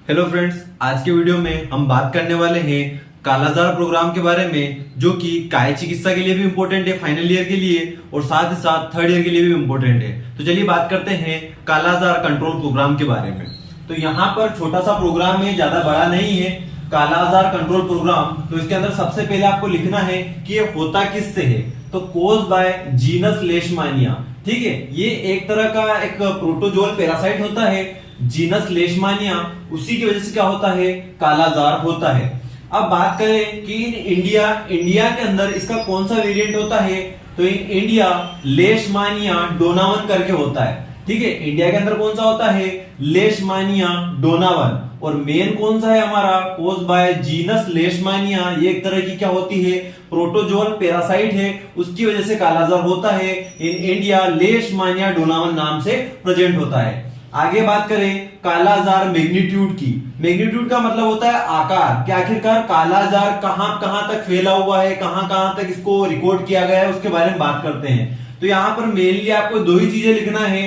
Hello friends, आज के video में हम बात करने वाले हैं कालाजार प्रोग्राम के बारे में, जो कि काय चिकित्सा के लिए भी इम्पोर्टेंट है फाइनल ईयर के लिए, और साथ ही साथ थर्ड ईयर के लिए भी इम्पोर्टेंट है। तो चलिए बात करते हैं कालाजार कंट्रोल प्रोग्राम के बारे में। तो यहाँ पर छोटा सा प्रोग्राम है, ज्यादा बड़ा नहीं है, कालाजार कंट्रोल प्रोग्राम। तो इसके अंदर सबसे पहले आपको लिखना है कि ये होता किससे है। तो कोज बाय जीनस लेशमानिया, ठीक है। ये एक तरह का एक प्रोटोजोल पैरासाइट होता है, जीनस लेशमानिया, उसी की वजह से क्या होता है, कालाजार होता है। अब बात करें कि इंडिया के अंदर इसका कौन सा वेरिएंट होता है, तो इन इंडिया लेशमानिया डोनावन करके होता है, ठीक है। इंडिया के अंदर कौन सा होता है, लेशमानिया डोनावन, और मेन कौन सा है हमारा, कोज बाय जीनस लेशमानिया। ये एक तरह की क्या होती है, प्रोटोजोल पैरासाइट है, उसकी वजह से कालाजार होता है। इन इंडिया लेशमानिया डोनावन नाम से प्रेजेंट होता है। आगे बात करें कालाजार मैग्नीट्यूड की। मैग्नीट्यूड का मतलब होता है आकार, कि आखिरकार कालाजार कहां कहां तक फैला हुआ है, कहां कहां तक इसको रिकॉर्ड किया गया है, उसके बारे में बात करते हैं। तो यहां पर मेनली आपको दो ही चीजें लिखना है,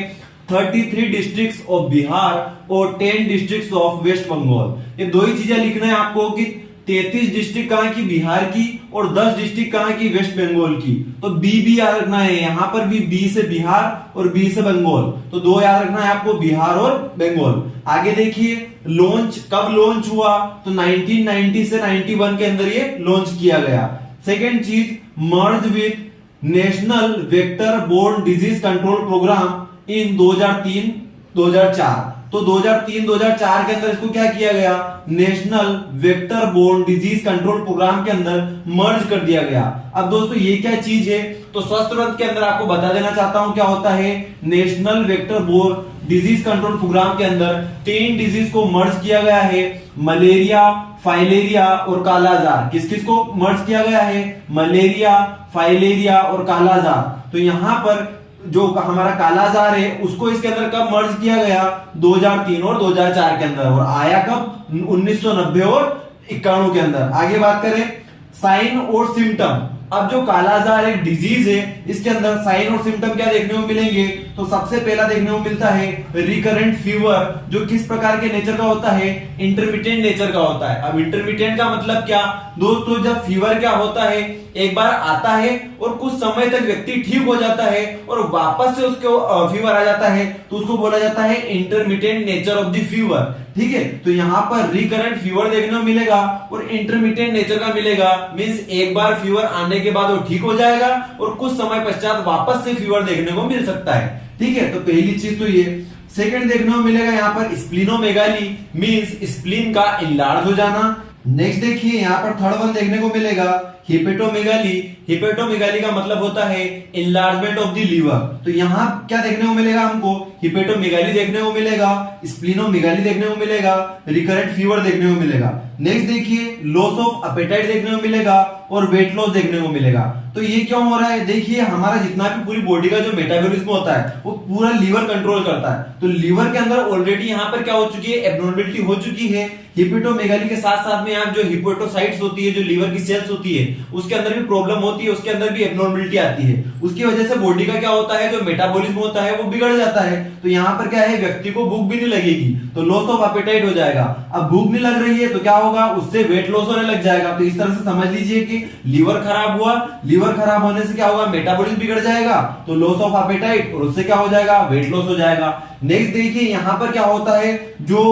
33 डिस्ट्रिक्ट्स ऑफ बिहार और 10 डिस्ट्रिक्ट्स ऑफ वेस्ट बंगाल। ये दो ही चीजें लिखना है आपको, कि 33 डिस्ट्रिक्ट कहां की, बिहार की, और 10 डिस्ट्रिक्ट कहां की, वेस्ट बंगाल की। तो बी याद रखना है, यहां पर भी बी से बिहार और बी से बंगाल, तो दो याद रखना है आपको, बिहार और बंगाल। आगे देखिए लॉन्च कब लॉन्च हुआ, तो 1990 से 91 के अंदर ये लॉन्च किया गया। सेकेंड चीज, merge with national vector borne disease control programme in 2003-2004। तो 2003-2004 के अंदर इसको क्या किया गया, national vector borne disease control programme के अंदर मर्ज कर दिया गया। अब दोस्तों ये क्या चीज है, तो स्वस्थ रथ के अंदर आपको बता देना चाहता हूं क्या होता है, national vector borne disease control programme के अंदर 3 डिजीज को मर्ज किया गया है, मलेरिया, फाइलेरिया और कालाजार। किस किस को मर्ज किया गया है, मलेरिया, फाइलेरिया और कालाजार। तो यहां पर जो हमारा कालाजार है उसको इसके अंदर कब मर्ज किया गया, 2003 और 2004 के अंदर, और आया कब, 1990 और 91 के अंदर। आगे बात करें साइन और सिम्टम। अब जो कालाजार एक डिजीज है, इसके अंदर साइन और सिम्टम क्या देखने को मिलेंगे, तो सबसे पहला देखने को मिलता है रिकरेंट फीवर, जो किस प्रकार के नेचर का होता है, इंटरमिटेंट नेचर का होता है। अब इंटरमिटेंट का मतलब क्या दोस्तों, जब फीवर क्या होता है, एक बार आता है और कुछ समय तक व्यक्ति ठीक हो जाता है और वापस से उसको फीवर आ जाता है, तो उसको बोला जाता है intermittent nature of the fever, ठीक है। तो यहां पर रिकरेंट फीवर देखने को मिलेगा और इंटरमिटेंट नेचर का मिलेगा, मींस एक बार फीवर आने के बाद वो ठीक हो जाएगा और कुछ समय पश्चात वापस से फीवर देखने को मिल सकता है, ठीक है। तो पहली चीज तो ये। सेकंड देखने को मिलेगा यहाँ पर स्प्लीनोमेगाली, मींस स्प्लीन का इनलार्ज हो जाना। नेक्स्ट देखिए यहाँ पर थर्ड वन देखने को मिलेगा हिपेटोमेगाली। हिपेटोमेगाली का मतलब होता है इनलार्जमेंट ऑफ द लीवर। तो यहाँ क्या देखने को मिलेगा हमको, हिपेटोमेगाली देखने को मिलेगा, स्प्लीनोमेगाली देखने को मिलेगा, रिकरेंट फीवर देखने को मिलेगा। नेक्स्ट देखिए लॉस ऑफ एपेटाइट देखने को मिलेगा और वेट लॉस देखने को मिलेगा। तो ये क्यों हो रहा है, देखिए हमारा जितना भी पूरी बॉडी का जो मेटाबॉलिज्म होता है वो पूरा लीवर कंट्रोल करता है। तो लीवर के अंदर ऑलरेडी यहाँ पर क्या हो चुकी है, एब्नॉर्मलिटी हो चुकी है। हिपेटोमेगाली के साथ साथ में यहाँ जो हिपेटोसाइट्स होती है, जो लीवर की सेल्स होती है, उसके अंदर भी प्रॉब्लम होती है, उसके अंदर भी एब्नॉर्मलिटी आती है। उसकी वजह से बॉडी का क्या होता है, जो मेटाबॉलिज्म होता है वो बिगड़ जाता है। तो यहाँ पर क्या है, व्यक्ति को भूख भी नहीं लगेगी, तो लॉस ऑफ एपेटाइट हो जाएगा। अब भूख नहीं लग रही है तो क्या होगा, उससे वेट लॉस होने लग जाएगा। तो इस तरह से समझ लीजिए कि लीवर खराब हुआ, लीवर खराब होने से क्या होगा, मेटाबॉलिज्म बिगड़ जाएगा, तो लॉस ऑफ एपेटाइट, और उससे क्या हो जाएगा, वेट लॉस हो जाएगा। नेक्स्ट देखिए यहाँ पर क्या होता है, जो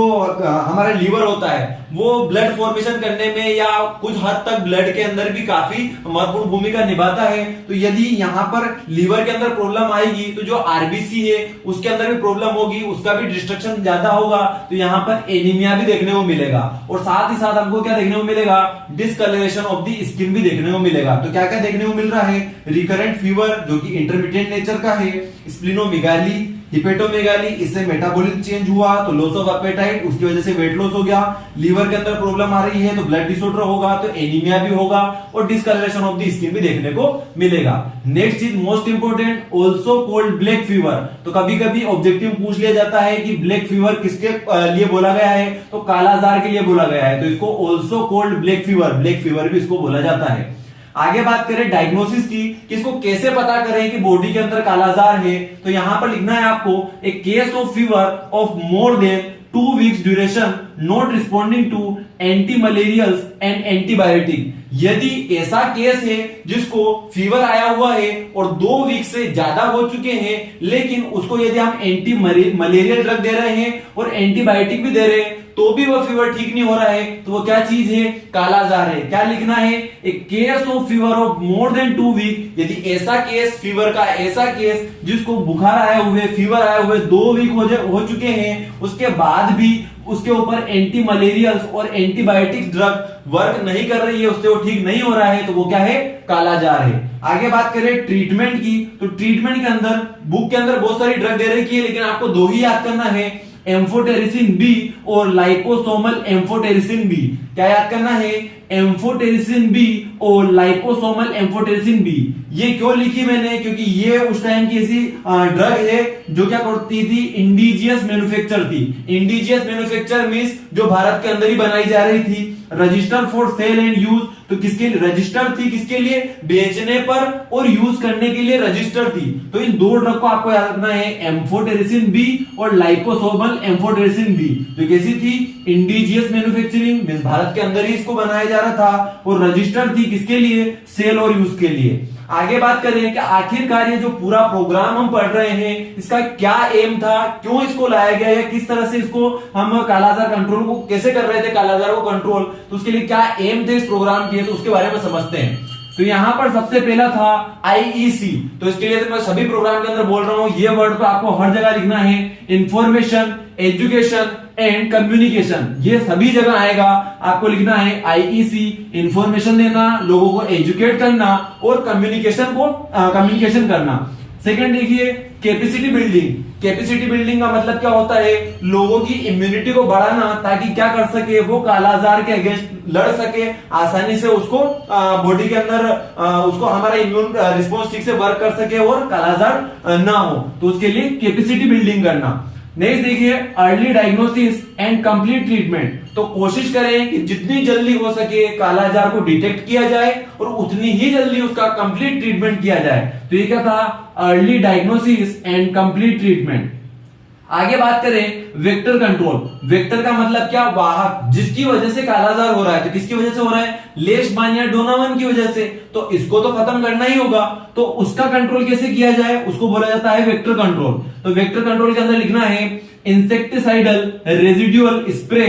हमारा लीवर होता है वो ब्लड फॉर्मेशन करने में या कुछ हद तक ब्लड के अंदर भी काफी महत्वपूर्ण भूमिका निभाता है। तो यदि यहाँ पर लीवर के अंदर प्रॉब्लम आएगी तो जो आरबीसी है उसके अंदर भी प्रॉब्लम होगी, उसका भी डिस्ट्रक्शन ज्यादा होगा, तो यहाँ पर एनीमिया भी देखने को मिलेगा। और साथ ही साथ हमको क्या देखने को मिलेगा, डिसकलरेशन ऑफ द स्किन भी देखने को मिलेगा। तो क्या क्या देखने को मिल रहा है, रिकरेंट फीवर जो कि इंटरमिटेंट नेचर का है, स्प्लीनोमेगाली, हिपेटोमेगाली, इससे मेटाबॉलिज्म चेंज हुआ तो लॉस ऑफ एपेटाइट, उसकी वजह से वेट लॉस हो गया। लीवर के अंदर प्रॉब्लम आ रही है तो ब्लड डिसऑर्डर होगा, तो एनीमिया भी होगा और डिसकलरेशन ऑफ द स्किन भी देखने को मिलेगा। Next is most important, also called black fever. तो कभी कभी ऑब्जेक्टिव पूछ लिया जाता है कि ब्लैक फीवर किसके लिए बोला गया है, तो कालाजार के लिए बोला गया है, तो इसको also called black fever, black fever भी इसको बोला जाता है। आगे बात करें डायग्नोसिस की, किसको कैसे पता करें कि बॉडी के अंदर कालाजार है, तो यहां पर लिखना है आपको, a case of fever of more than 2 weeks duration not responding to anti malarials and antibiotic. यदि ऐसा केस है जिसको फीवर आया हुआ है और 2 वीक से ज्यादा हो चुके हैं, लेकिन उसको यदि हम एंटी मलेरियल ड्रग दे रहे हैं और एंटीबायोटिक भी दे रहे हैं तो भी वो फीवर ठीक नहीं हो रहा है, तो वो क्या चीज है? कालाजार है। क्या लिखना है? A case of fever of more than 2 week. यदि ऐसा केस, फीवर का ऐसा केस जिसको बुखार आए हुए, फीवर आए हुए 2 वीक हो चुके हैं, उसके बाद भी उसके ऊपर एंटी मलेरियल्स और एंटीबायोटिक ड्रग वर्क नहीं कर रही है, उससे वो ठीक नहीं हो रहा है, तो वो क्या है? कालाजार है। आगे बात करें ट्रीटमेंट की, तो ट्रीटमेंट के अंदर बुक के अंदर बहुत सारी ड्रग दे रखी है, लेकिन आपको 2 ही याद करना है, एम्फोटेरिसिन बी और लाइपोसोमल एम्फोटेरिसिन बी। क्या याद करना है? एम्फोटेरिसिन बी और लाइपोसोमल एम्फोटेरिसिन बी। ये क्यों लिखी मैंने? क्योंकि ये उस टाइम की ऐसी ड्रग है जो क्या करती थी? इंडिजियस मैन्युफैक्चर थी। इंडिजियस मैन्युफैक्चर मींस जो भारत के अंदर ही बनाई जा रही थी। Register for sale and use, तो किसके लिए रजिस्टर थी? किसके लिए? बेचने पर और यूज करने के लिए रजिस्टर थी। तो इन 2 ड्रग को आपको याद रखना है, एम्फोटेरिसिन बी और लाइपोसोमल एम्फोटेरिसिन बी। जो कैसी थी? इंडिजियस मैन्युफैक्चरिंग मींस भारत के अंदर ही इसको बनाया जा रहा था, और रजिस्टर थी किसके लिए? सेल और यूज के लिए। आगे बात करें कि आखिरकार ये जो पूरा प्रोग्राम हम पढ़ रहे हैं, इसका क्या एम था, क्यों इसको लाया गया है, किस तरह से इसको हम कालाजार कंट्रोल को कैसे कर रहे थे, कालाजार को कंट्रोल, तो उसके लिए क्या एम थे इस प्रोग्राम के, तो उसके बारे में समझते हैं। तो यहां पर सबसे पहला था आईईसी। तो इसके लिए तो मैं सभी प्रोग्राम के अंदर बोल रहा हूं, ये वर्ड तो आपको हर जगह लिखना है, इंफॉर्मेशन, एजुकेशन एंड कम्युनिकेशन, ये सभी जगह आएगा। आपको लिखना है आईईसी, इंफॉर्मेशन देना, लोगों को एजुकेट करना और कम्युनिकेशन करना। सेकंड देखिए कैपेसिटी बिल्डिंग। कैपेसिटी बिल्डिंग का मतलब क्या होता है? लोगों की इम्यूनिटी को बढ़ाना, ताकि क्या कर सके? वो कालाजार के अगेंस्ट लड़ सके, आसानी से उसको बॉडी के अंदर उसको हमारा इम्यून रिस्पॉन्स ठीक से वर्क कर सके और कालाजार ना हो, तो उसके लिए कैपेसिटी बिल्डिंग करना। नेक्स्ट देखिए early diagnosis and complete treatment. तो कोशिश करें कि जितनी जल्दी हो सके कालाजार को डिटेक्ट किया जाए और उतनी ही जल्दी उसका कंप्लीट ट्रीटमेंट किया जाए। तो ये क्या था? Early diagnosis and complete treatment. आगे बात करें वेक्टर कंट्रोल। वेक्टर का मतलब क्या? वाहक, जिसकी वजह से कालाजार हो रहा है। तो किसकी वजह से हो रहा है? लेशमानिया डोनावन की वजह से। तो इसको तो खत्म करना ही होगा, तो उसका कंट्रोल कैसे किया जाए? उसको बोला जाता है वेक्टर कंट्रोल। तो वेक्टर कंट्रोल के अंदर लिखना है insecticidal residual spray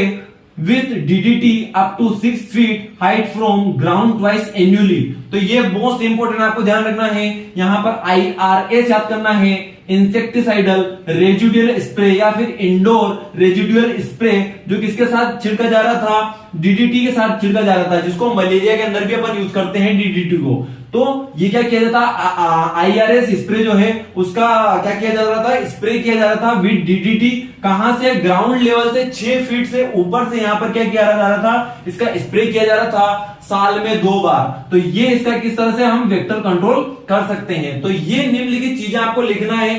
with DDT up to 6 feet height from ground twice annually. तो ये मोस्ट इंपोर्टेंट आपको ध्यान रखना है, यहां पर IRS याद करना है, इंसेक्टिसाइडल रेजिडुअल स्प्रे या फिर इंडोर रेजिडुअल स्प्रे, जो किसके साथ छिड़का जा रहा था? डीडीटी के साथ छिड़का जा रहा था, जिसको मलेरिया के अंदर भी अपन यूज करते हैं डीडीटी को। तो ये क्या किया जाता? IRS स्प्रे जो है उसका क्या किया जा रहा था? स्प्रे किया जा रहा था विद डीडीटी। कहां से? ग्राउंड लेवल से 6 फीट से ऊपर से यहां पर क्या किया जा रहा था? इसका स्प्रे किया जा रहा था साल में 2 बार। तो ये इसका किस तरह से हम वेक्टर कंट्रोल कर सकते हैं। तो ये निम्नलिखित चीजें आपको लिखना है।